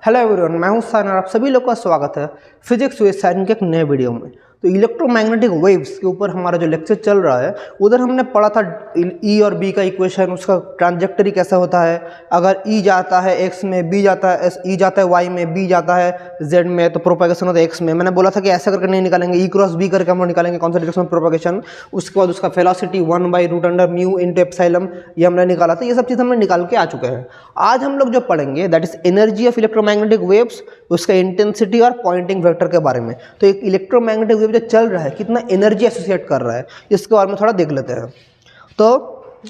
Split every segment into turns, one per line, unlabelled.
Hello everyone, मैं हूं signer. आप सभी लोग का स्वागत है फिजिक्स विद साइन के एक नए वीडियो में। तो इलेक्ट्रोमैग्नेटिक वेव्स के ऊपर हमारा जो लेक्चर चल रहा है, उधर हमने पढ़ा था ई और बी का इक्वेशन, उसका ट्रांजेक्टरी कैसा होता है। अगर ई जाता है एक्स में, बी जाता है ई जाता है वाई में, बी जाता है जेड में, तो प्रोपेगेशन होता है एक्स में। मैंने बोला था कि ऐसा करके नहीं निकालेंगे, ई क्रॉस बी करके हम लोग निकालेंगे कॉन्सेंट्रेशन ऑफ प्रोपेगेशन। उसके बाद उसका वेलोसिटी 1/√μ इंटू एप्सिलॉन, ये हमने निकाला था। ये सब चीज़ हमने निकाल के आ चुके हैं। आज हम लोग जो पढ़ेंगे that is energy of electromagnetic waves, उसका इंटेंसिटी और पॉइंटिंग वेक्टर के बारे में। तो एक इलेक्ट्रोमैग्नेटिक वेव जो चल रहा है कितना एनर्जी एसोसिएट कर रहा है, इसके बारे में थोड़ा देख लेते हैं। तो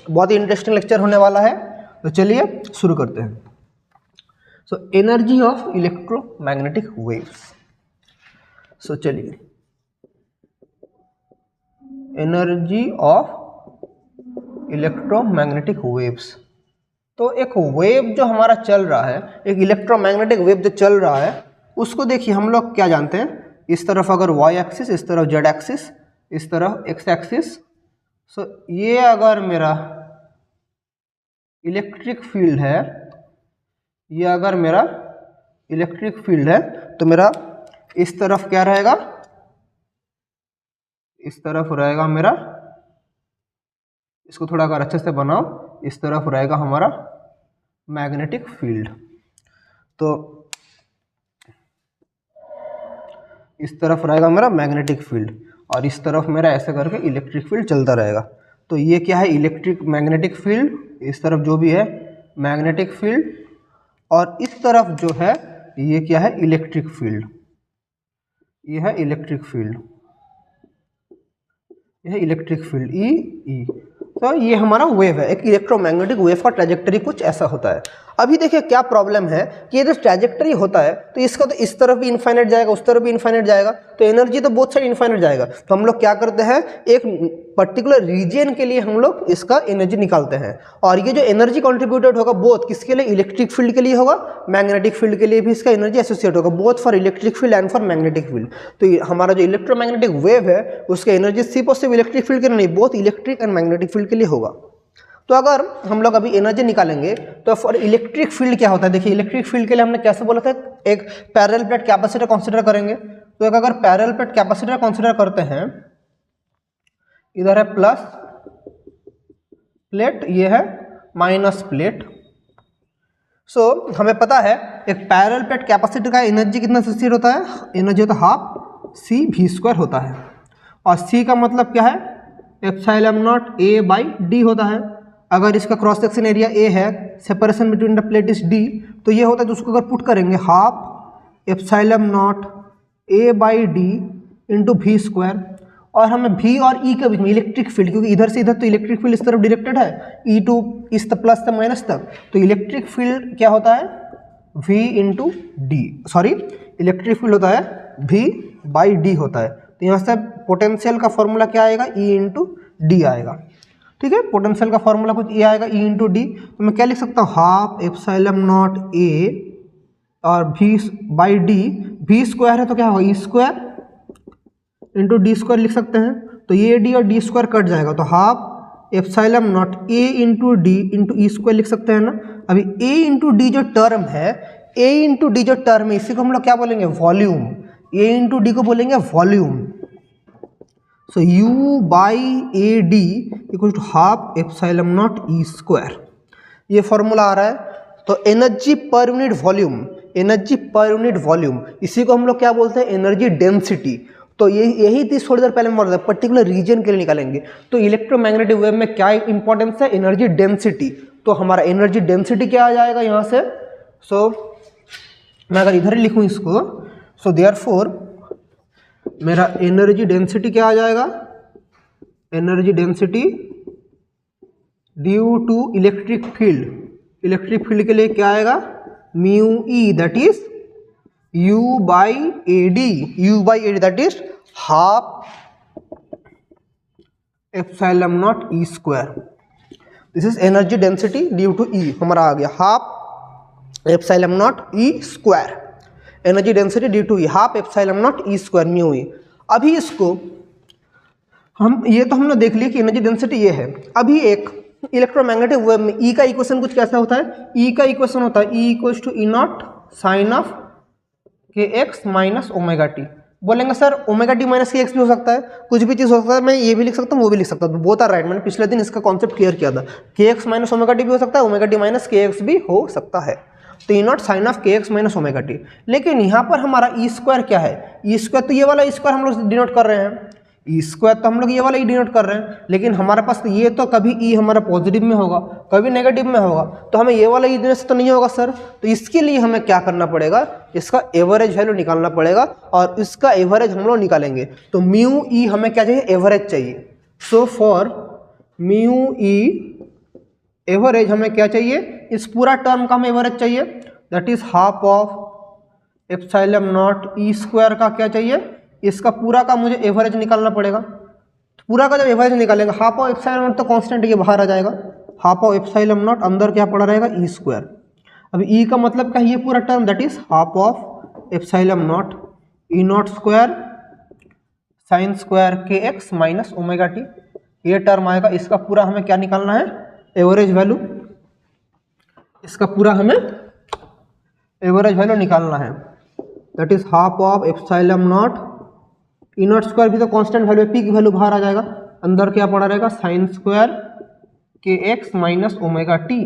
बहुत ही इंटरेस्टिंग लेक्चर होने वाला है, तो चलिए शुरू करते हैं। So energy of electromagnetic waves. So चलिए, एनर्जी ऑफ इलेक्ट्रोमैग्नेटिक वेव्स। तो एक वेव जो हमारा चल रहा है, एक इलेक्ट्रोमैग्नेटिक वेव जो चल रहा है, उसको देखिए हम लोग क्या जानते हैं। इस तरफ अगर वाई एक्सिस, इस तरफ जेड एक्सिस, इस तरफ एक्स एक्सिस। सो ये अगर मेरा इलेक्ट्रिक फील्ड है, ये अगर मेरा इलेक्ट्रिक फील्ड है, तो मेरा इस तरफ क्या रहेगा, इस तरफ रहेगा मेरा, इसको थोड़ा अगर अच्छे से बनाओ, इस तरफ रहेगा हमारा मैग्नेटिक फील्ड। तो इस तरफ रहेगा मेरा मैग्नेटिक फील्ड और इस तरफ मेरा ऐसे करके इलेक्ट्रिक फील्ड चलता रहेगा। तो ये क्या है, इलेक्ट्रिक मैग्नेटिक फील्ड। इस तरफ जो भी है मैग्नेटिक फील्ड, और इस तरफ जो है ये क्या है, इलेक्ट्रिक फील्ड। ये है इलेक्ट्रिक फील्ड, ये है इलेक्ट्रिक फील्ड ई। तो ये हमारा वेव है। एक इलेक्ट्रोमैग्नेटिक वेव का ट्रैजेक्टरी कुछ ऐसा होता है। अभी देखिए क्या प्रॉब्लम है कि ये जो ट्रैजेक्टरी होता है, तो इसका तो इस तरफ भी इनफाइनाइट जाएगा, उस तरफ भी इनफाइनाइट जाएगा, तो एनर्जी तो बोथ साइड इनफाइनाइट जाएगा। तो हम लोग क्या करते हैं, एक पर्टिकुलर रीजन के लिए हम लोग इसका एनर्जी निकालते हैं। और ये जो एनर्जी कॉन्ट्रीब्यूटेड होगा बोथ किसके लिए, इलेक्ट्रिक फील्ड के लिए होगा, मैग्नेटिक फील्ड के लिए भी इसका एनर्जी एसोसिएट होगा, both for electric field and for magnetic field. तो हमारा जो इलेक्ट्रोमैग्नेटिक वेव है, उसका एनर्जी सिर्फ और सिर्फ इलेक्ट्रिक फील्ड के लिए नहीं, both electric and magnetic field के लिए होगा। तो अगर हम लोग अभी एनर्जी निकालेंगे तो फॉर इलेक्ट्रिक फील्ड क्या होता है, देखिए इलेक्ट्रिक फील्ड के लिए हमने कैसे बोला था, एक पैरेलल प्लेट कैपेसिटर कंसीडर करेंगे। तो एक अगर पैरेलल प्लेट कैपेसिटर कंसीडर करते हैं, इधर है प्लस प्लेट, ये है माइनस प्लेट। सो हमें पता है एक पैरेलल प्लेट कैपेसिटर का एनर्जी कितना एसोसिएट होता है, एनर्जी होता है हाफ सी वी स्क्वायर होता है। और सी का मतलब क्या है, epsilon nought A by D होता है। अगर इसका क्रॉस सेक्शन एरिया ए है, separation between the plate is D, तो ये होता है, तो उसको अगर पुट करेंगे half epsilon nought A by D into V square. और हमें वी और ई के बीच में इलेक्ट्रिक फील्ड, क्योंकि इधर से इधर तो इलेक्ट्रिक फील्ड इस तरफ डायरेक्टेड है, ई टू इस प्लस से माइनस तक, तो इलेक्ट्रिक फील्ड क्या होता है, V into D, sorry electric field होता है वी बाई डी होता है। तो यहाँ से पोटेंशियल का फॉर्मूला क्या आएगा, ई इंटू डी आएगा। ठीक है, पोटेंशियल का फॉर्मूला कुछ ये आएगा, ई इंटू डी। तो मैं क्या लिख सकता हूँ, हाफ एप्सिलॉन नॉट ए और V by D, V square है तो क्या होगा, E square into D square लिख सकते हैं। तो ये डी और डी स्क्वायर कट जाएगा, तो हाफ एप्सिलॉन नॉट ए into D into E square लिख सकते हैं ना। अभी ए इंटू डी जो टर्म है, ए इंटू डी जो टर्म है, इसी को हम लोग क्या बोलेंगे, वॉल्यूम। ए इंटू डी को बोलेंगे volume. So U by A D equal to half epsilon not E square, ये फॉर्मूला आ रहा है। तो energy per unit volume, energy per unit volume, इसी को हम लोग क्या बोलते हैं, एनर्जी डेंसिटी। तो यही चीज थोड़ी देर पहले हम बोल रहे थे, पर्टिकुलर रीजन के लिए निकालेंगे। तो इलेक्ट्रोमैग्नेटिक वेव में क्या इंपॉर्टेंस है, एनर्जी डेंसिटी। तो हमारा एनर्जी डेंसिटी क्या आ जाएगा यहाँ से, सो मैं अगर इधर ही लिखूँ इसको, सो देयरफॉर मेरा एनर्जी डेंसिटी क्या आ जाएगा, energy density due to electric field, electric field के लिए क्या आएगा, mu E that is U by A D, U by A D that is half epsilon not E square. This is energy density due to E, हमारा आ गया half epsilon not E square, energy density due to E half epsilon not E square mu ई। अभी इसको हम, ये तो हमने देख लिया कि एनर्जी डेंसिटी ये है। अभी एक इलेक्ट्रोमैग्नेटिक वेव में ई का इक्वेशन कुछ कैसा होता है, ई का इक्वेशन होता है E equals to E nought sine of K X minus omega T. बोलेंगे sir omega T minus K X भी हो सकता है, कुछ भी चीज़ हो सकता है, मैं ये भी लिख सकता हूँ वो भी लिख सकता हूँ, बोथ आर राइट। मैंने पिछले दिन इसका कॉन्सेप्ट क्लियर किया था, के एक्स माइनस ओमेगा टी भी हो सकता है, omega T minus K X भी हो सकता है। तो ई nought sine of K X minus omega T. लेकिन यहाँ पर हमारा ई स्क्वायर क्या है, ई स्क्वायर तो ये वाला ई स्क्वायर हम लोग डिनोट कर रहे हैं, ई स्क्वायर तो हम लोग ये वाला ई डिनोट कर रहे हैं, लेकिन हमारे पास तो ये तो कभी ई हमारा पॉजिटिव में होगा कभी नेगेटिव में होगा, तो हमें ये वाला ई देने से तो नहीं होगा सर। तो इसके लिए हमें क्या करना पड़ेगा, इसका एवरेज वैल्यू निकालना पड़ेगा, और इसका एवरेज हम लोग निकालेंगे। तो म्यू ई हमें क्या चाहिए, एवरेज चाहिए। So for mu E average हमें क्या चाहिए, इस पूरा टर्म का हमें एवरेज चाहिए, that is half of epsilon not E square का क्या चाहिए, इसका पूरा का मुझे एवरेज निकालना पड़ेगा। तो पूरा का जब एवरेज निकालेंगे, हाफ ऑफ एप्सिलॉन नॉट तो कांस्टेंट ये बाहर आ जाएगा, हाफ ऑफ एप्सिलॉन नॉट अंदर क्या पड़ा रहेगा, ई स्क्वायर। अभी ई का मतलब क्या है, ये पूरा term that is half of epsilon not E not square sine square K X minus omega T, ये टर्म आएगा। इसका पूरा हमें क्या निकालना है, एवरेज वैल्यू, इसका पूरा हमें एवरेज वैल्यू निकालना है, that is half of epsilon not E not square भी तो कांस्टेंट वैल्यू है, पी की वैल्यू बाहर आ जाएगा, अंदर क्या पड़ा रहेगा, sign square K X minus omega T.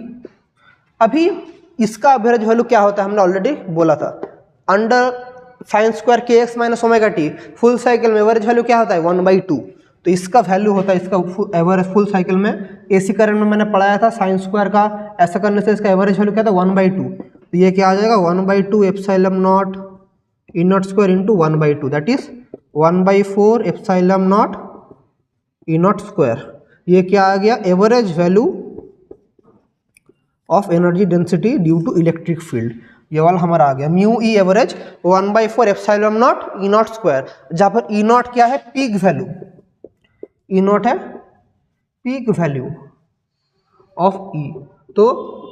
अभी इसका एवरेज वैल्यू क्या होता है, हमने ऑलरेडी बोला था, under sign square K X minus omega T full cycle में एवरेज वैल्यू क्या होता है, 1/2। तो इसका वैल्यू होता है, इसका एवरेज फुल साइकिल में एसी करंट में मैंने पढ़ाया था साइन स्क्वायर का, ऐसा करने से इसका एवरेज वैल्यू क्या था, 1/2। तो ये क्या आ जाएगा, 1/2 epsilon not E not square into 1/2, that is 1/4 epsilon not E not square. ये क्या आ गया, average value of energy density due to electric field, ये वाला हमारा आ गया। Mu E average 1/4 epsilon not E not square, जहाँ पर ई नॉट क्या है, पीक वैल्यू, ई नॉट है पीक वैल्यू ऑफ ई। तो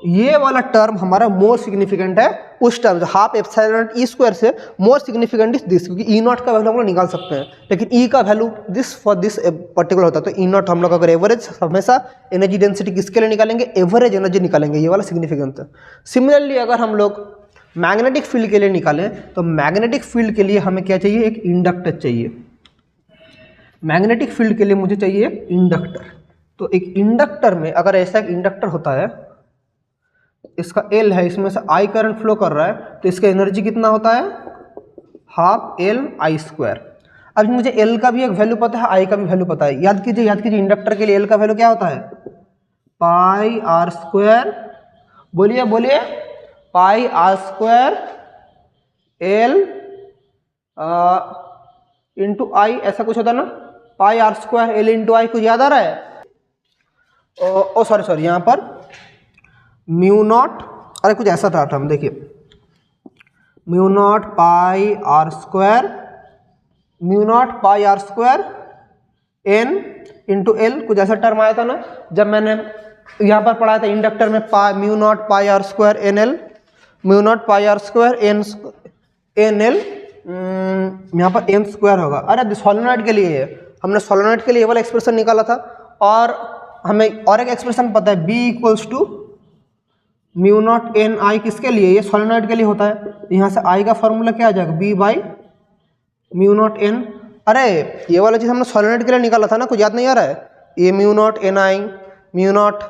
ये वाला टर्म हमारा मोर सिग्निफिकेंट है उस term, half epsilon not E square से मोर सिग्निफिकेंट इज दिस, क्योंकि ई नॉट का वैल्यू हम लोग निकाल सकते हैं, लेकिन ई का value this for this particular होता है। तो ई नॉट हम लोग अगर एवरेज हमेशा एनर्जी डेंसिटी किसके लिए निकालेंगे, एवरेज एनर्जी निकालेंगे, ये वाला सिग्निफिकेंस है। सिमिलरली अगर हम लोग मैग्नेटिक फील्ड के लिए निकालें, तो मैग्नेटिक फील्ड के लिए हमें क्या चाहिए, एक इंडक्टर चाहिए। मैग्नेटिक फील्ड के लिए मुझे चाहिए एक इंडक्टर। तो एक इंडक्टर में अगर ऐसा एक इंडक्टर होता है, इसका एल है, इसमें से आई करंट फ्लो कर रहा है, तो इसका एनर्जी कितना होता है, हाफ एल आई स्क्वायर। अब मुझे एल का भी एक वैल्यू पता है, आई का भी वैल्यू पता है, याद कीजिए इंडक्टर के लिए एल का वैल्यू क्या होता है, पाई आर स्क्वायर, बोलिए पाई आर स्क्वायर एल इंटू आई, ऐसा कुछ होता है ना, पाई आर स्क्वायर एल इंटू आई, कुछ याद आ रहा है, ओ सॉरी यहाँ पर म्यू नॉट, अरे कुछ ऐसा था टर्म, देखिए mu not pi R square, mu not pi R square N into L, कुछ ऐसा टर्म आया था ना, जब मैंने यहाँ पर पढ़ा था इंडक्टर में, mu not pi R square N L, mu not pi R square N L, यहाँ पर एन स्क्वायर होगा। अरे सोलेनॉइड के लिए हमने सोलेनॉइड के लिए ये वाला एक्सप्रेशन निकाला था, और हमें और एक एक्सप्रेशन पता है, B equals to mu not N I, किसके लिए, ये सोलेनॉइड के लिए होता है। यहाँ से आई का फॉर्मूला क्या आ जाएगा, B by mu not N. अरे ये वाला चीज़ हमने सोलेनॉइड के लिए निकाला था ना, कुछ याद नहीं आ रहा है, ये म्यू नॉट एन आई म्यू नॉट,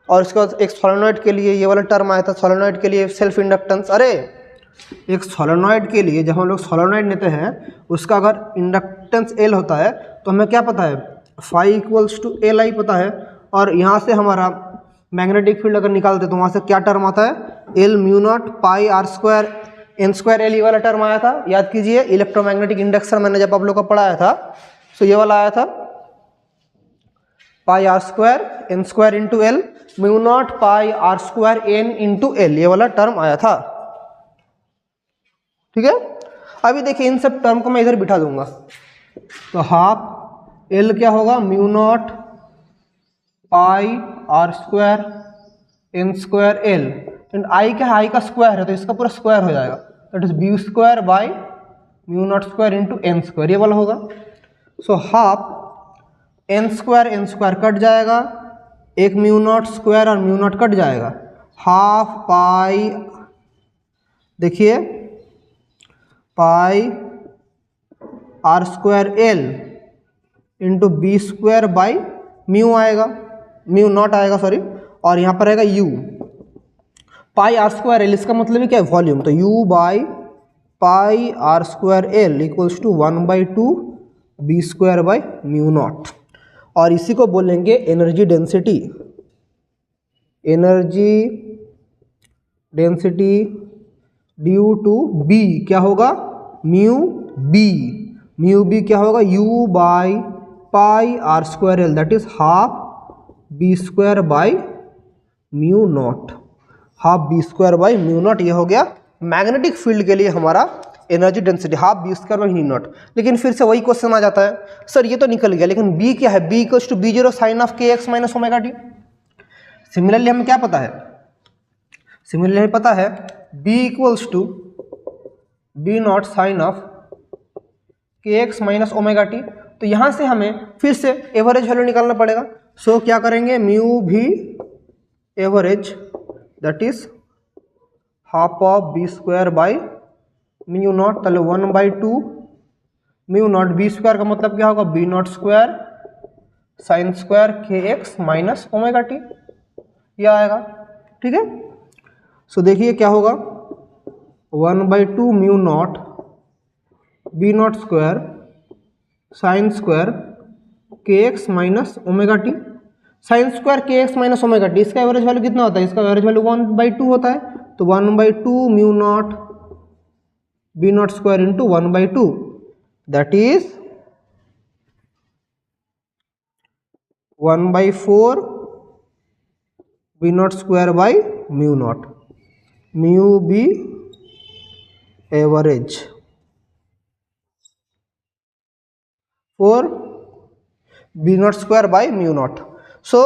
और इसके बाद एक सोलेनॉइड के लिए ये वाला टर्म आया था, सोलेनॉइड के लिए सेल्फ इंडक्टेंस। अरे एक सोलेनॉइड के लिए जब हम लोग सोलेनॉइड लेते हैं, उसका अगर इंडक्टेंस एल होता है, तो हमें क्या पता है, phi equals to L I पता है, और यहाँ से हमारा मैग्नेटिक फील्ड अगर निकालते तो वहाँ से क्या टर्म आता है, L mu not pi R square N square L, ये वाला टर्म आया था, याद कीजिए इलेक्ट्रोमैग्नेटिक इंडक्शन मैंने जब आप लोग को पढ़ाया था, तो ये वाला आया था pi R square N square into L, mu not pi R square N into L, ये वाला टर्म आया था। ठीक है, अभी देखिए इन सब टर्म को मैं इधर बिठा दूंगा, तो हाफ एल क्या होगा, mu not pi R square N square L, and I क्या है, आई का स्क्वायर है, तो इसका पूरा स्क्वायर हो जाएगा, that is B square by mu naught square into N square, ये वाला होगा। So half N square cut जाएगा, एक म्यू नॉट स्क्वायर और म्यू नॉट कट जाएगा, हाफ पाई देखिए pi R square L into B square by mu आएगा, mu naught आएगा सॉरी, और यहाँ पर आएगा U. Pi R square L इसका मतलब है क्या है, वॉल्यूम, तो U by pi R square L equals to 1/2 B square by mu not. और इसी को बोलेंगे energy density. Energy density due to B क्या होगा, म्यू बी। म्यू बी क्या होगा, U by pi R square L that is half B square by mu nought, half B square by mu nought. ये हो गया magnetic field के लिए हमारा energy density, half B square by mu nought. लेकिन फिर से वही क्वेश्चन आ जाता है, सर ये तो निकल गया लेकिन बी क्या है, B equals to B zero sine of K X minus omega T. Similarly हमें क्या पता है, सिमिलरली हमें पता है B equals to B naught sine of K X minus omega T. तो यहाँ से हमें फिर से एवरेज वैल्यू निकालना पड़ेगा। सो क्या करेंगे, mu B average that is half of B square by mu nought, ताले 1/2 म्यू नॉट, बी स्क्वायर का मतलब क्या होगा, B not square sine square K X minus omega T, यह आएगा। ठीक है, सो देखिए क्या होगा, 1/2 mu naught B not square sine square K X minus omega T. Sine square K X minus omega T, इसका एवरेज वैल्यू कितना होता है, इसका एवरेज वैल्यू 1/2 होता है। तो 1/2 mu naught B not square into 1/2 that is 1/4 B not square by mu naught, mu B average for B not square by mu naught. So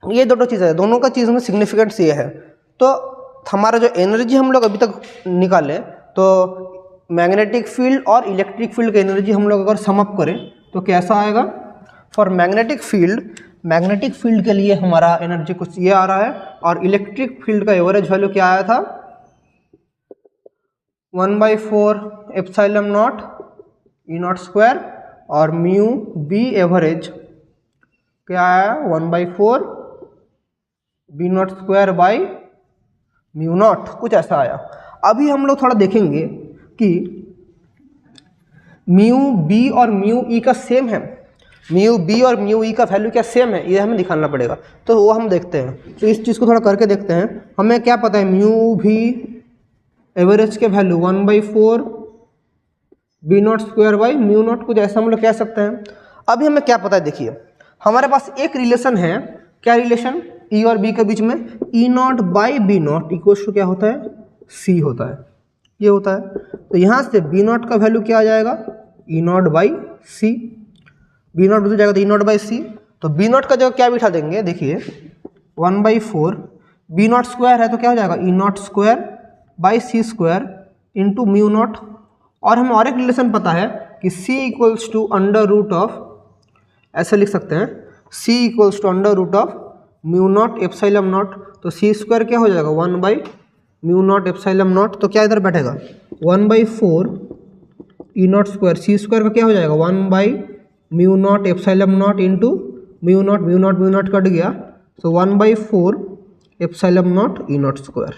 ये दोनों चीज़ें हैं, दोनों का चीज़ में सिग्निफिकेंस ये है। तो हमारा जो एनर्जी हम लोग अभी तक निकाले, तो मैग्नेटिक फील्ड और इलेक्ट्रिक फील्ड की एनर्जी हम लोग अगर सम अप करें तो कैसा आएगा, फॉर मैग्नेटिक फील्ड के लिए हमारा एनर्जी कुछ ये आ रहा है, और इलेक्ट्रिक फील्ड का एवरेज वैल्यू क्या आया था, 1/4 epsilon not E not square, और म्यू बी एवरेज क्या आया, 1/4 B not square by mu nought, कुछ ऐसा आया। अभी हम लोग थोड़ा देखेंगे कि म्यू बी और म्यू ई का सेम है, म्यू बी और म्यू ई का वैल्यू क्या सेम है, ये हमें दिखाना पड़ेगा। तो वो हम देखते हैं, तो इस चीज़ को थोड़ा करके देखते हैं। हमें क्या पता है, म्यू भी एवरेज के value 1/4 B not square by mu nought, कुछ ऐसा हम लोग कह सकते हैं। अभी हमें क्या पता है, देखिए हमारे पास एक रिलेशन है, क्या रिलेशन, ई और बी के बीच में, E naught by B naught equals to क्या होता है, सी होता है, ये होता है। तो यहाँ से बी नॉट का वैल्यू क्या आ जाएगा, E naught by C, B naught बदल जाएगा तो ई नॉट बाई सी। तो बी नॉट का जगह क्या बिठा देंगे, देखिए 1/4 बी नॉट स्क्वायर है तो क्या हो जाएगा, E not square by C square into mu not. और हमें और एक रिलेशन पता है कि C equals to under root of, ऐसे लिख सकते हैं, C equals to under root of mu naught epsilon naught. तो सी स्क्वायर क्या हो जाएगा, 1/म्यू नॉट एप्सिलॉन नॉट, तो क्या इधर बैठेगा 1/4 E not square, C square का क्या हो जाएगा 1/म्यू naught epsilon naught into mu naught, mu naught mu naught cut गया, तो 1/4 epsilon not E not square.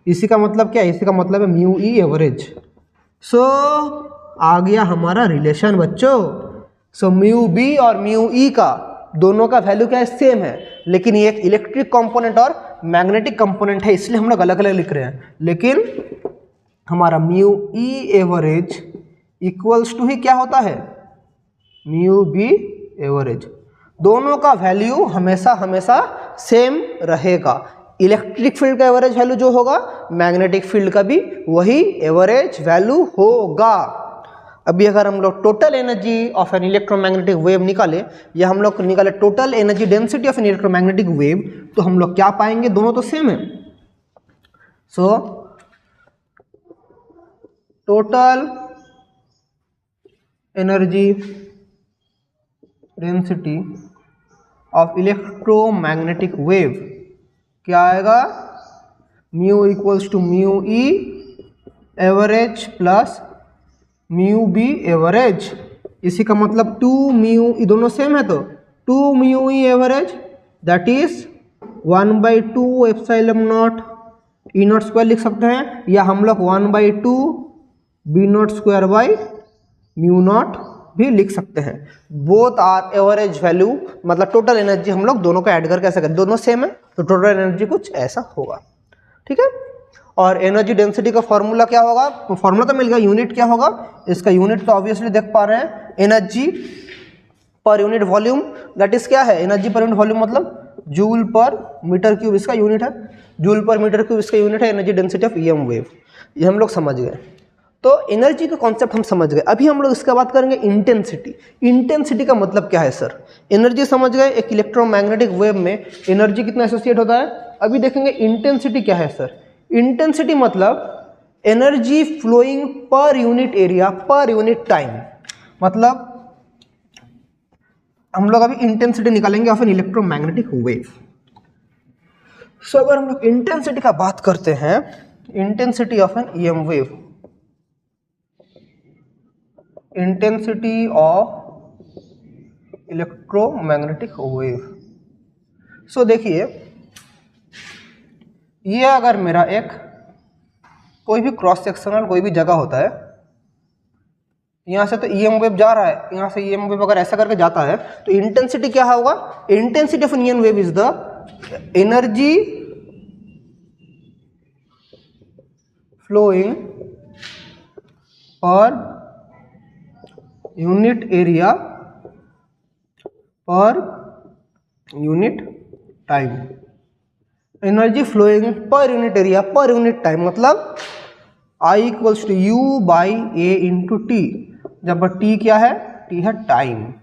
इसी का मतलब क्या है, इसी का मतलब है म्यू ई एवरेज। सो आ गया हमारा रिलेशन बच्चों। सो म्यू बी और म्यू ई का दोनों का वैल्यू क्या है, सेम है, लेकिन ये एक इलेक्ट्रिक कंपोनेंट और मैग्नेटिक कंपोनेंट है, इसलिए हम लोग अलग अलग लिख रहे हैं। लेकिन हमारा mu E average equals to ही क्या होता है, म्यू बी एवरेज। दोनों का वैल्यू हमेशा हमेशा सेम रहेगा। इलेक्ट्रिक फील्ड का एवरेज वैल्यू जो होगा, मैग्नेटिक फील्ड का भी वही एवरेज वैल्यू होगा। अभी अगर हम लोग total energy of an electromagnetic wave निकाले, या हम लोग निकाले total energy density of an electromagnetic wave, तो हम लोग क्या पाएंगे, दोनों तो सेम है। So total energy density of electromagnetic wave क्या आएगा, mu equals to mu E average plus mu B average, इसी का मतलब 2 म्यू, ये दोनों सेम है तो 2 mu E average that is 1/2 epsilon not E not square लिख सकते हैं, या हम लोग 1/2 B not square by mu nought भी लिख सकते हैं। बोथ आर एवरेज वैल्यू, मतलब टोटल एनर्जी हम लोग दोनों को ऐड करके ऐसा करें, दोनों सेम है तो टोटल एनर्जी कुछ ऐसा होगा, ठीक है। और एनर्जी डेंसिटी का फॉर्मूला क्या होगा, फॉर्मूला तो मिल गया, यूनिट क्या होगा, इसका यूनिट तो ऑब्वियसली देख पा रहे हैं, energy per unit volume, that is क्या है, एनर्जी पर यूनिट वॉल्यूम मतलब जूल पर मीटर क्यूब इसका यूनिट है, जूल पर मीटर क्यूब इसका यूनिट है, energy density of EM wave, ये हम लोग समझ गए। तो एनर्जी का कॉन्सेप्ट हम समझ गए। अभी हम लोग इसका बात करेंगे इंटेंसिटी। इंटेंसिटी का मतलब क्या है सर, एनर्जी समझ गए, एक इलेक्ट्रोमैग्नेटिक वेव में एनर्जी कितना एसोसिएट होता है, अभी देखेंगे इंटेंसिटी क्या है सर। इंटेंसिटी मतलब energy flowing per unit area per unit time, मतलब हम लोग अभी इंटेंसिटी निकालेंगे of an electromagnetic wave. So अगर हम लोग इंटेंसिटी का बात करते हैं, intensity of an EM wave, intensity of electromagnetic wave. So देखिए, ये अगर मेरा एक कोई भी क्रॉस सेक्शनल कोई भी जगह होता है, यहाँ से तो ईएम वेव जा रहा है, यहाँ से ईएम वेव अगर ऐसा करके जाता है तो इंटेंसिटी क्या होगा, intensity of an EM wave is the energy flowing per unit area per unit time, energy flowing per unit area per unit time, मतलब I equals to U by A into T, जब T क्या है, T है time,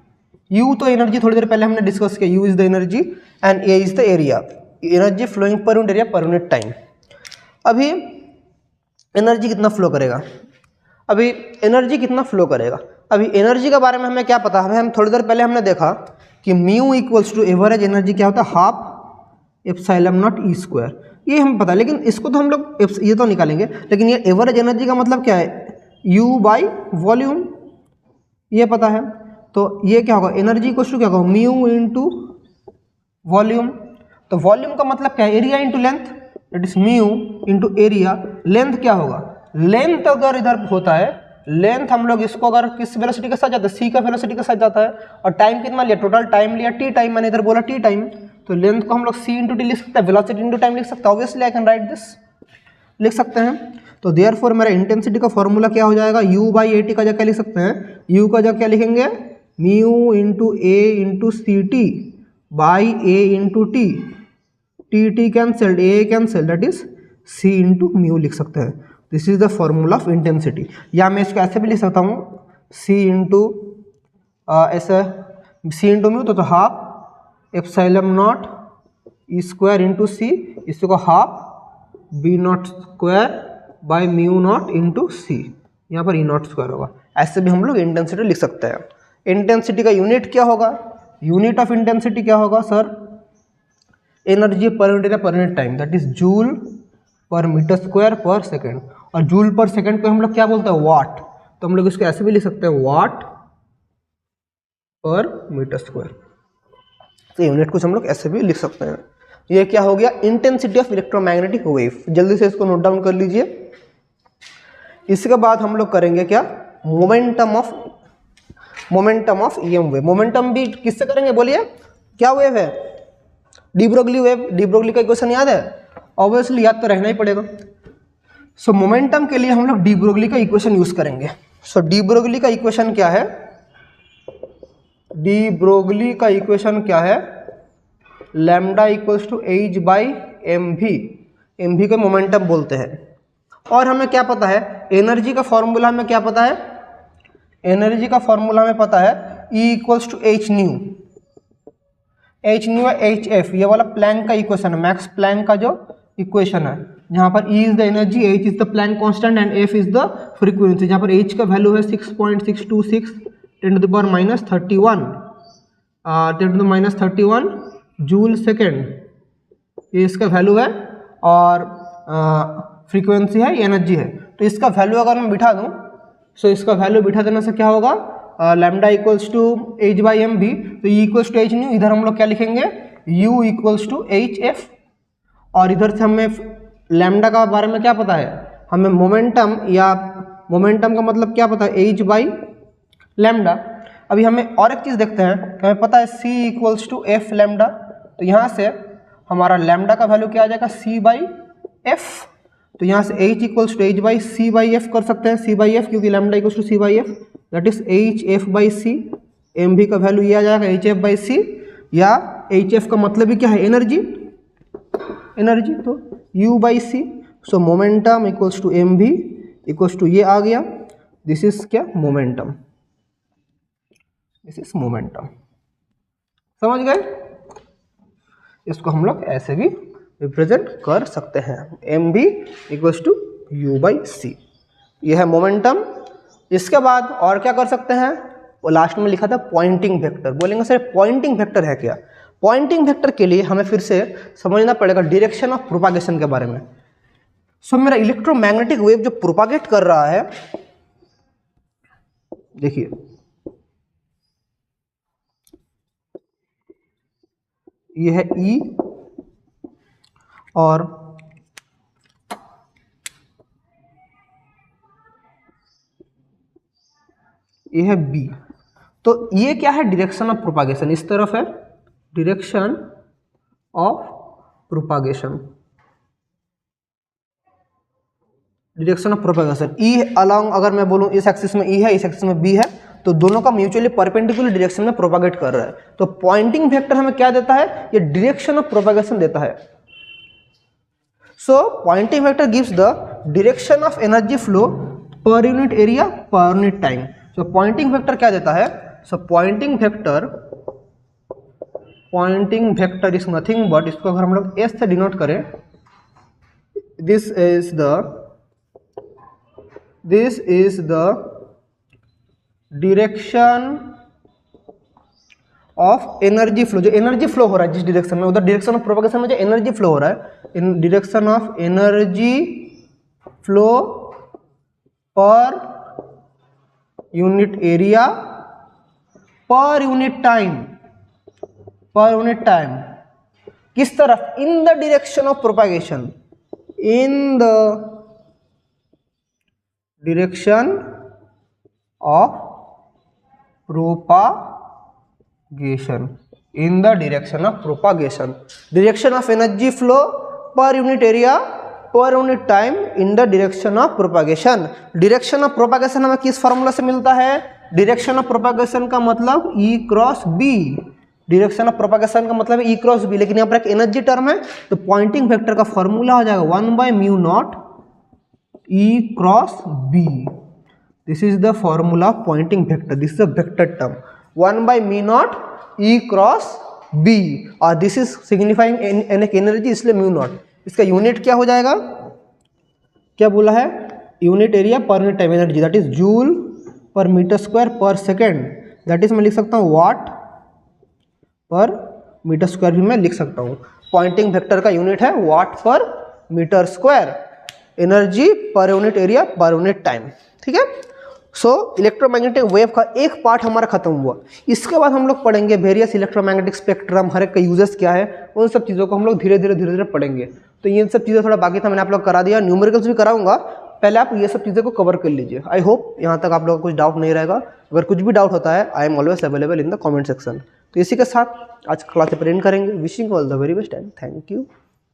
U तो energy थोड़ी देर पहले हमने discuss किया, U is the energy and A is the area, energy flowing per unit area per unit time. अभी एनर्जी कितना फ्लो करेगा, अभी एनर्जी कितना फ्लो करेगा, अभी एनर्जी के बारे में हमें क्या पता, हमें हम थोड़ी देर पहले हमने देखा कि mu equals to average energy क्या होता है, half epsilon not E square, ये हमें पता है, लेकिन इसको तो हम लोग ये तो निकालेंगे, लेकिन ये एवरेज एनर्जी का मतलब क्या है, यू बाई वॉल्यूम, ये पता है, तो ये क्या होगा, एनर्जी इक्वल्स टू क्या होगा, म्यू इंटू वॉल्यूम, तो वॉल्यूम का मतलब क्या है, area into length, that is mu into area, length क्या होगा, लेंथ अगर इधर होता है, लेंथ हम लोग इसको अगर किस वेलोसिटी के साथ जाता है, सी का वेलोसिटी के साथ जाता है, और टाइम कितना लिया, टोटल टाइम लिया टी टाइम, मैंने इधर बोला टी टाइम, तो लेंथ को हम लोग सी इंटू टी लिख सकते हैं, वेलोसिटी इंटू टाइम लिख सकते हैं, obviously I can write this, लिख सकते हैं। तो देयरफॉर मेरा इंटेंसिटी का फॉर्मूला क्या हो जाएगा, यू बाई ए टी का जगह क्या लिख सकते हैं, यू का जगह क्या लिखेंगे, mu into A into C T by A into T, T cancelled, A cancel, that is C into mu लिख सकते हैं। This is the formula of intensity, या मैं इसको ऐसे भी लिख सकता हूँ, सी इंटू ऐसे सी इंटू म्यू, तो half epsilon not E square into C, इसको half B not square by mu naught into C, यहाँ पर ई नॉट स्क्वायर होगा, ऐसे भी हम लोग इंटेंसिटी लिख सकते हैं। इंटेंसिटी का यूनिट क्या होगा, यूनिट ऑफ इंटेंसिटी क्या होगा sir, energy per unit area per unit time, that is joule per metre square per second, और जूल पर सेकेंड को हम लोग क्या बोलते हैं, वाट, तो हम लोग इसको ऐसे भी लिख सकते हैं, वाट पर मीटर स्क्वायर, तो यूनिट कुछ हम लोग ऐसे भी लिख सकते हैं। ये क्या हो गया, इंटेंसिटी ऑफ इलेक्ट्रोमैग्नेटिक वेव, जल्दी से इसको नोट डाउन कर लीजिए। इसके बाद हम लोग करेंगे क्या, momentum of EM wave. Momentum भी किससे करेंगे बोलिए, क्या वेव है, de Broglie wave, D Broglie का इक्वेशन याद है, ऑब्वियसली याद तो रहना ही पड़ेगा। सो मोमेंटम के लिए हम लोग डी ब्रोगली का इक्वेशन यूज करेंगे। सो डी ब्रोगली का इक्वेशन क्या है, डी ब्रोगली का इक्वेशन क्या है, lambda equals to H by M V को मोमेंटम बोलते हैं। और हमें क्या पता है, एनर्जी का फॉर्मूला हमें क्या पता है, एनर्जी का फॉर्मूला हमें पता है, E equals to H nu H F, ये वाला प्लैंक का इक्वेशन है, मैक्स प्लैंक का जो इक्वेशन है, जहाँ पर E is the energy, H is the plank constant and F is the frequency, जहाँ पर H का वैल्यू है 6.626 10 to the power minus 31 joule second, ये इसका वैल्यू है, और फ्रीक्वेंसी है, एनर्जी है, तो इसका वैल्यू अगर मैं बिठा दूँ, सो इसका वैल्यू बिठा देने से क्या होगा, lambda equals to H by M V, तो E equals to H nu, इधर हम लोग क्या लिखेंगे, U equals to H F, और इधर से हमें लैम्डा का बारे में क्या पता है, हमें मोमेंटम, या मोमेंटम का मतलब क्या पता है, एच बाई लैम्डा। अभी हमें और एक चीज़ देखते हैं, हमें पता है c equals to F lambda, तो यहाँ से हमारा लैम्डा का वैल्यू क्या आ जाएगा, c बाई एफ, तो यहाँ से h equals to H by C by F कर सकते हैं, c बाई एफ, क्योंकि lambda equals to C by F, that is H F by C, M V का वैल्यू ये आ जाएगा एच एफ बाई सी, या एच एफ का मतलब भी क्या है, एनर्जी, एनर्जी, तो u by C, so momentum equals to M V equals to ये आ गया, दिस इज क्या, मोमेंटम, दिस इज मोमेंटम, समझ गए। इसको हम लोग ऐसे भी रिप्रेजेंट कर सकते हैं, M V equals to U by सी, यह है मोमेंटम। इसके बाद और क्या कर सकते हैं, वो लास्ट में लिखा था पॉइंटिंग वेक्टर, बोलेंगे सर पॉइंटिंग वेक्टर है क्या, पॉइंटिंग वेक्टर के लिए हमें फिर से समझना पड़ेगा डायरेक्शन ऑफ प्रोपागेशन के बारे में। सो मेरा इलेक्ट्रोमैग्नेटिक वेव जो प्रोपागेट कर रहा है, देखिए ये है E और ये है B, तो ये क्या है, डायरेक्शन ऑफ प्रोपागेशन, इस तरफ है direction of propagation, direction of propagation E along, अगर मैं बोलूं इस एक्सिस में E है, इस एक्सिस में B है, तो दोनों का म्यूचुअली परपेंडिकुलर डायरेक्शन में प्रोपागेट कर रहा है, तो पॉइंटिंग वेक्टर हमें क्या देता है, ये डायरेक्शन ऑफ प्रोपागेशन देता है। So Poynting vector gives the direction of energy flow per unit area per unit time. So Poynting vector क्या देता है, so Poynting vector is nothing but, इसको अगर हम लोग एस से डिनोट करें, this is the direction of energy flow, जो एनर्जी फ्लो हो रहा है जिस डायरेक्शन में, उधर डायरेक्शन ऑफ प्रोपगेशन में जो एनर्जी फ्लो हो रहा है, इन direction of energy flow per unit area per unit time, किस तरफ, in the direction of propagation, in the direction of propagation, in the direction of propagation, direction of energy flow per unit area per unit time in the direction of propagation. Direction of propagation हमें किस formula से मिलता है, direction of propagation का मतलब E cross B, direction of propagation का मतलब E cross B, लेकिन यहाँ पर एक एनर्जी टर्म है, तो पॉइंटिंग वेक्टर का फॉर्मूला हो जाएगा 1/μ0 E cross B, this is the formula of Poynting vector, this is a vector term 1/μ0 E cross B, और दिस इज सिग्निफाइंग एनर्जी, इसलिए μ0। इसका यूनिट क्या हो जाएगा, क्या बोला है, unit area per unit time energy, that is joule per metre square per second, that is मैं लिख सकता हूँ वाट पर मीटर स्क्वायर भी मैं लिख सकता हूँ। पॉइंटिंग वेक्टर का यूनिट है watt per metre square, energy per unit area per unit time, ठीक है। सो इलेक्ट्रोमैग्नेटिक वेव का एक पार्ट हमारा खत्म हुआ। इसके बाद हम लोग पढ़ेंगे वेरियस इलेक्ट्रोमैग्नेटिक स्पेक्ट्रम, हर एक का यूजेस क्या है, उन सब चीज़ों को हम लोग धीरे धीरे पढ़ेंगे। तो ये सब चीज़ें थोड़ा बाकी था, मैंने आप लोग करा दिया, न्यूमेरिकल्स भी कराऊंगा, पहले आप ये सब चीज़ों को कवर कर लीजिए। आई होप यहाँ तक आप लोगों को कुछ डाउट नहीं रहेगा। अगर कुछ भी डाउट होता है, I am always available in the comment section. तो इसी के साथ आज क्लास एंड करेंगे। Wishing all the very best and thank you.